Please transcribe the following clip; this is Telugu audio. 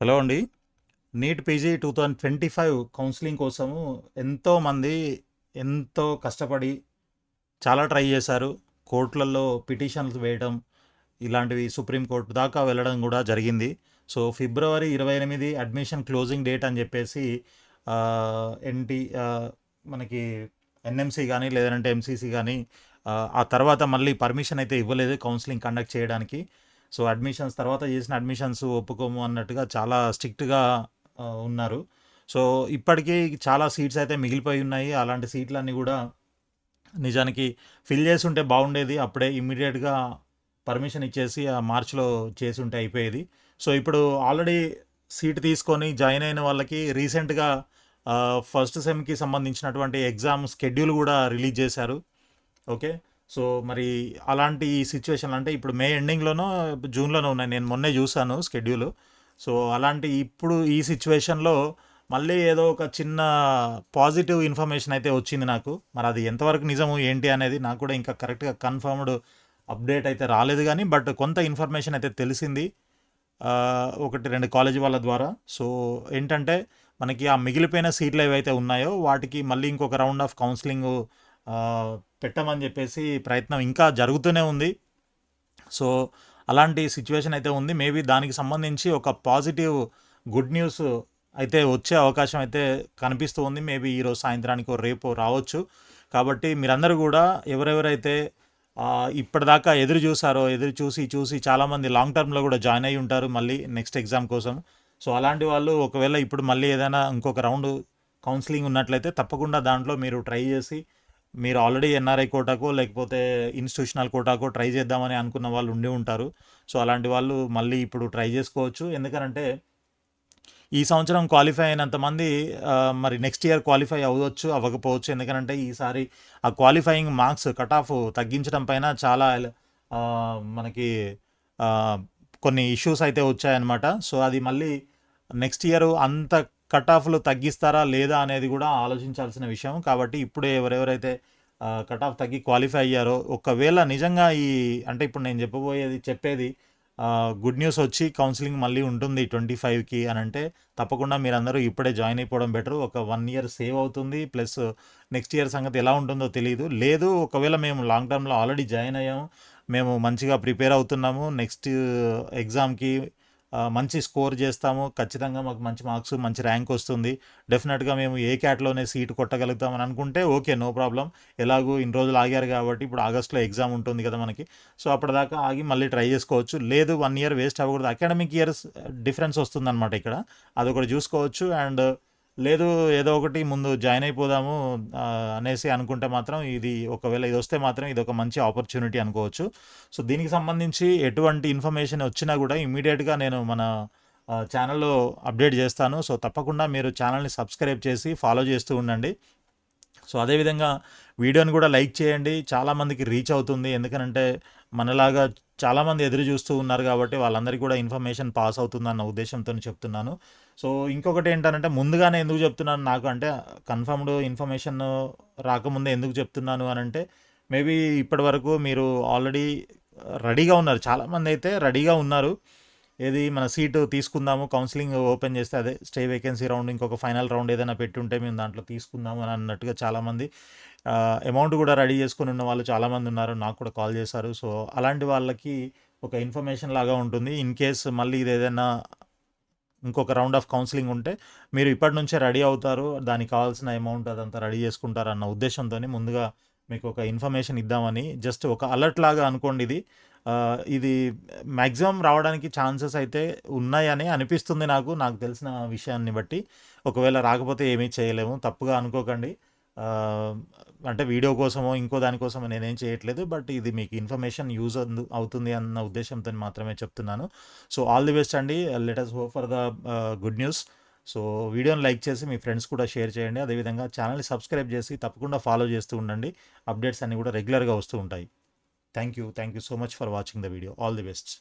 హలో అండి. నీట్ పీజీ 2025 కౌన్సిలింగ్ కోసము ఎంతోమంది ఎంతో కష్టపడి చాలా ట్రై చేశారు. కోర్టులలో పిటిషన్లు వేయడం, ఇలాంటివి సుప్రీంకోర్టు దాకా వెళ్ళడం కూడా జరిగింది. So February 28 admission closing date అని చెప్పేసి ఆ, ఎన్టీ మనకి ఎన్ఎంసి కానీ లేదంటే ఎంసీసీ కానీ ఆ తర్వాత మళ్ళీ పర్మిషన్ అయితే ఇవ్వలేదు కౌన్సిలింగ్ కండక్ట్ చేయడానికి. సో అడ్మిషన్స్ తర్వాత చేసిన అడ్మిషన్స్ ఒప్పుకోము అన్నట్టుగా చాలా స్ట్రిక్ట్గా ఉన్నారు. సో ఇప్పటికీ చాలా సీట్స్ అయితే మిగిలిపోయి ఉన్నాయి. అలాంటి సీట్లన్నీ కూడా నిజానికి ఫిల్ చేసి ఉంటే బాగుండేది. అప్పుడే ఇమ్మీడియట్గా పర్మిషన్ ఇచ్చేసి ఆ మార్చ్లో చేసి ఉంటే అయిపోయేది. సో ఇప్పుడు ఆల్రెడీ సీట్ తీసుకొని జాయిన్ అయిన వాళ్ళకి రీసెంట్గా ఫస్ట్ సెమ్కి సంబంధించినటువంటి ఎగ్జామ్ స్కెడ్యూల్ కూడా రిలీజ్ చేశారు. ఓకే. సో మరి అలాంటి సిచ్యువేషన్ అంటే ఇప్పుడు మే ఎండింగ్లోనో జూన్లోనో ఉన్నాయి. నేను మొన్నే చూసాను స్కెడ్యూల్. సో అలాంటి ఇప్పుడు ఈ సిచ్యువేషన్లో మళ్ళీ ఏదో ఒక చిన్న పాజిటివ్ ఇన్ఫర్మేషన్ అయితే వచ్చింది నాకు. మరి అది ఎంతవరకు నిజము ఏంటి అనేది నాకు కూడా ఇంకా కరెక్ట్గా కన్ఫర్మ్డ్ అప్డేట్ అయితే రాలేదు కానీ బట్ కొంత ఇన్ఫర్మేషన్ అయితే తెలిసింది. ఒకటి రెండు కాలేజీ వాళ్ళ ద్వారా. సో ఏంటంటే మనకి ఆ మిగిలిపోయిన సీట్లు ఏవైతే ఉన్నాయో వాటికి మళ్ళీ ఇంకొక రౌండ్ ఆఫ్ కౌన్సిలింగ్ పెట్టమని చెప్పేసి ప్రయత్నం ఇంకా జరుగుతూనే ఉంది. సో అలాంటి సిచ్యువేషన్ అయితే ఉంది. మేబీ దానికి సంబంధించి ఒక పాజిటివ్ గుడ్ న్యూస్ అయితే వచ్చే అవకాశం అయితే కనిపిస్తూ ఉంది. మేబీ ఈరోజు సాయంత్రానికో రేపో రావచ్చు. కాబట్టి మీరందరూ కూడా ఎవరెవరైతే ఇప్పటిదాకా ఎదురు చూసారో ఎదురు చూసి చూసి చాలామంది లాంగ్ టర్మ్లో కూడా జాయిన్ అయ్యి ఉంటారు మళ్ళీ నెక్స్ట్ ఎగ్జామ్ కోసం. సో అలాంటి వాళ్ళు ఒకవేళ ఇప్పుడు మళ్ళీ ఏదైనా ఇంకొక రౌండ్ కౌన్సిలింగ్ ఉన్నట్లయితే తప్పకుండా దాంట్లో మీరు ట్రై చేసి మీరు ఆల్రెడీ ఎన్ఆర్ఐ కోటాకో లేకపోతే ఇన్స్టిట్యూషనల్ కోటాకో ట్రై చేద్దామని అనుకున్న వాళ్ళు ఉండి ఉంటారు. సో అలాంటి వాళ్ళు మళ్ళీ ఇప్పుడు ట్రై చేసుకోవచ్చు. ఎందుకనంటే ఈ సంవత్సరం క్వాలిఫై అయినంత మంది మరి నెక్స్ట్ ఇయర్ క్వాలిఫై అవ్వచ్చు అవ్వకపోవచ్చు. ఎందుకంటే ఈసారి ఆ క్వాలిఫైయింగ్ మార్క్స్ కట్ ఆఫ్ తగ్గించడం పైన చాలా ఆ, మనకి ఆ, కొన్ని ఇష్యూస్ అయితే వచ్చాయన్నమాట. సో అది మళ్ళీ నెక్స్ట్ ఇయర్ అంత కట్ ఆఫ్లు తగ్గిస్తారా లేదా అనేది కూడా ఆలోచించాల్సిన విషయం. కాబట్టి ఇప్పుడే ఎవరెవరైతే కట్ ఆఫ్ తగ్గి క్వాలిఫై అయ్యారో ఒకవేళ నిజంగా అంటే ఇప్పుడు నేను చెప్పేది గుడ్ న్యూస్ వచ్చి కౌన్సిలింగ్ మళ్ళీ ఉంటుంది 25కి అని అంటే తప్పకుండా మీరందరూ ఇప్పుడే జాయిన్ అయిపోవడం బెటర్. ఒక 1 ఇయర్ సేవ్ అవుతుంది. ప్లస్ నెక్స్ట్ ఇయర్ సంగతి ఎలా ఉంటుందో తెలియదు. లేదు ఒకవేళ మేము లాంగ్ టర్మ్లో ఆల్రెడీ జాయిన్ అయ్యాము, మేము మంచిగా ప్రిపేర్ అవుతున్నాము, నెక్స్ట్ ఎగ్జామ్కి మంచి స్కోర్ చేస్తాము, ఖచ్చితంగా మాకు మంచి మార్క్స్ మంచి ర్యాంక్ వస్తుంది, డెఫినెట్గా మేము ఏ క్యాట్లోనే సీట్ కొట్టగలుగుతామని అనుకుంటే ఓకే, నో ప్రాబ్లం. ఎలాగూ ఇన్ని రోజులు ఆగారు కాబట్టి ఇప్పుడు ఆగస్ట్లో ఎగ్జామ్ ఉంటుంది కదా మనకి. సో అప్పటిదాకా ఆగి మళ్ళీ ట్రై చేసుకోవచ్చు. లేదు 1 ఇయర్ వేస్ట్ అవ్వకూడదు, అకాడమిక్ ఇయర్స్ డిఫరెన్స్ వస్తుందన్నమాట ఇక్కడ, అదొకటి చూసుకోవచ్చు. అండ్ లేదు ఏదో ఒకటి ముందు జాయిన్ అయిపోదాము అనేసి అనుకుంటే మాత్రం ఇది ఒకవేళ ఇది వస్తే మాత్రం ఇది ఒక మంచి ఆపర్చునిటీ అనుకోవచ్చు. సో దీనికి సంబంధించి ఎటువంటి ఇన్ఫర్మేషన్ వచ్చినా కూడా ఇమీడియట్గా నేను మన ఛానల్లో అప్డేట్ చేస్తాను. సో తప్పకుండా మీరు ఛానల్ని సబ్స్క్రైబ్ చేసి ఫాలో చేస్తూ ఉండండి. సో అదేవిధంగా వీడియోని కూడా లైక్ చేయండి, చాలామందికి రీచ్ అవుతుంది. ఎందుకనంటే మనలాగా చాలామంది ఎదురు చూస్తూ ఉన్నారు కాబట్టి వాళ్ళందరికీ కూడా ఇన్ఫర్మేషన్ పాస్ అవుతుందన్న ఉద్దేశంతో చెప్తున్నాను. సో ఇంకొకటి ఏంటంటే ముందుగానే ఎందుకు చెప్తున్నాను, నాకు అంటే కన్ఫర్మ్డ్ ఇన్ఫర్మేషన్ రాకముందే ఎందుకు చెప్తున్నాను అని అంటే మేబీ ఇప్పటి వరకు మీరు ఆల్రెడీ రెడీగా ఉన్నారు, చాలామంది అయితే రెడీగా ఉన్నారు. ఏది మన సీటు తీసుకుందాము, కౌన్సిలింగ్ ఓపెన్ చేస్తే అదే స్టే వేకెన్సీ రౌండ్ ఇంకొక ఫైనల్ రౌండ్ ఏదైనా పెట్టుంటే మేము దాంట్లో తీసుకుందాము అని అన్నట్టుగా చాలామంది అమౌంట్ కూడా రెడీ చేసుకుని ఉన్న వాళ్ళు చాలామంది ఉన్నారు, నాకు కూడా కాల్ చేశారు. సో అలాంటి వాళ్ళకి ఒక ఇన్ఫర్మేషన్ లాగా ఉంటుంది. ఇన్ కేస్ మళ్ళీ ఇది ఏదైనా ఇంకొక రౌండ్ ఆఫ్ కౌన్సిలింగ్ ఉంటే మీరు ఇప్పటి నుంచే రెడీ అవుతారు, దానికి కావాల్సిన అమౌంట్ అదంతా రెడీ చేసుకుంటారు అన్న ఉద్దేశంతో ముందుగా మీకు ఒక ఇన్ఫర్మేషన్ ఇద్దామని, జస్ట్ ఒక అలర్ట్ లాగా అనుకోండి ఇది. ఇది మ్యాక్సిమం రావడానికి ఛాన్సెస్ అయితే ఉన్నాయని అనిపిస్తుంది నాకు, నాకు తెలిసిన విషయాన్ని బట్టి. ఒకవేళ రాకపోతే ఏమీ చేయలేము, తప్పుగా అనుకోకండి. ఆ, అంటే వీడియో కోసమో ఇంకో దానికోసమో నేనేం చేయట్లేదు, బట్ ఇది మీకు ఇన్ఫర్మేషన్ యూజ్ అవుతుంది అన్న ఉద్దేశంతో మాత్రమే చెప్తున్నాను. సో ఆల్ ది బెస్ట్ అండి, let us hope for the good news. So వీడియోని లైక్ చేసి మీ ఫ్రెండ్స్ కూడా షేర్ చేయండి. అదేవిధంగా ఛానల్ని సబ్స్క్రైబ్ చేసి తప్పకుండా ఫాలో చేస్తూ ఉండండి. అప్డేట్స్ అన్నీ కూడా రెగ్యులర్గా వస్తూ ఉంటాయి. Thank you so much for watching the video. All the best.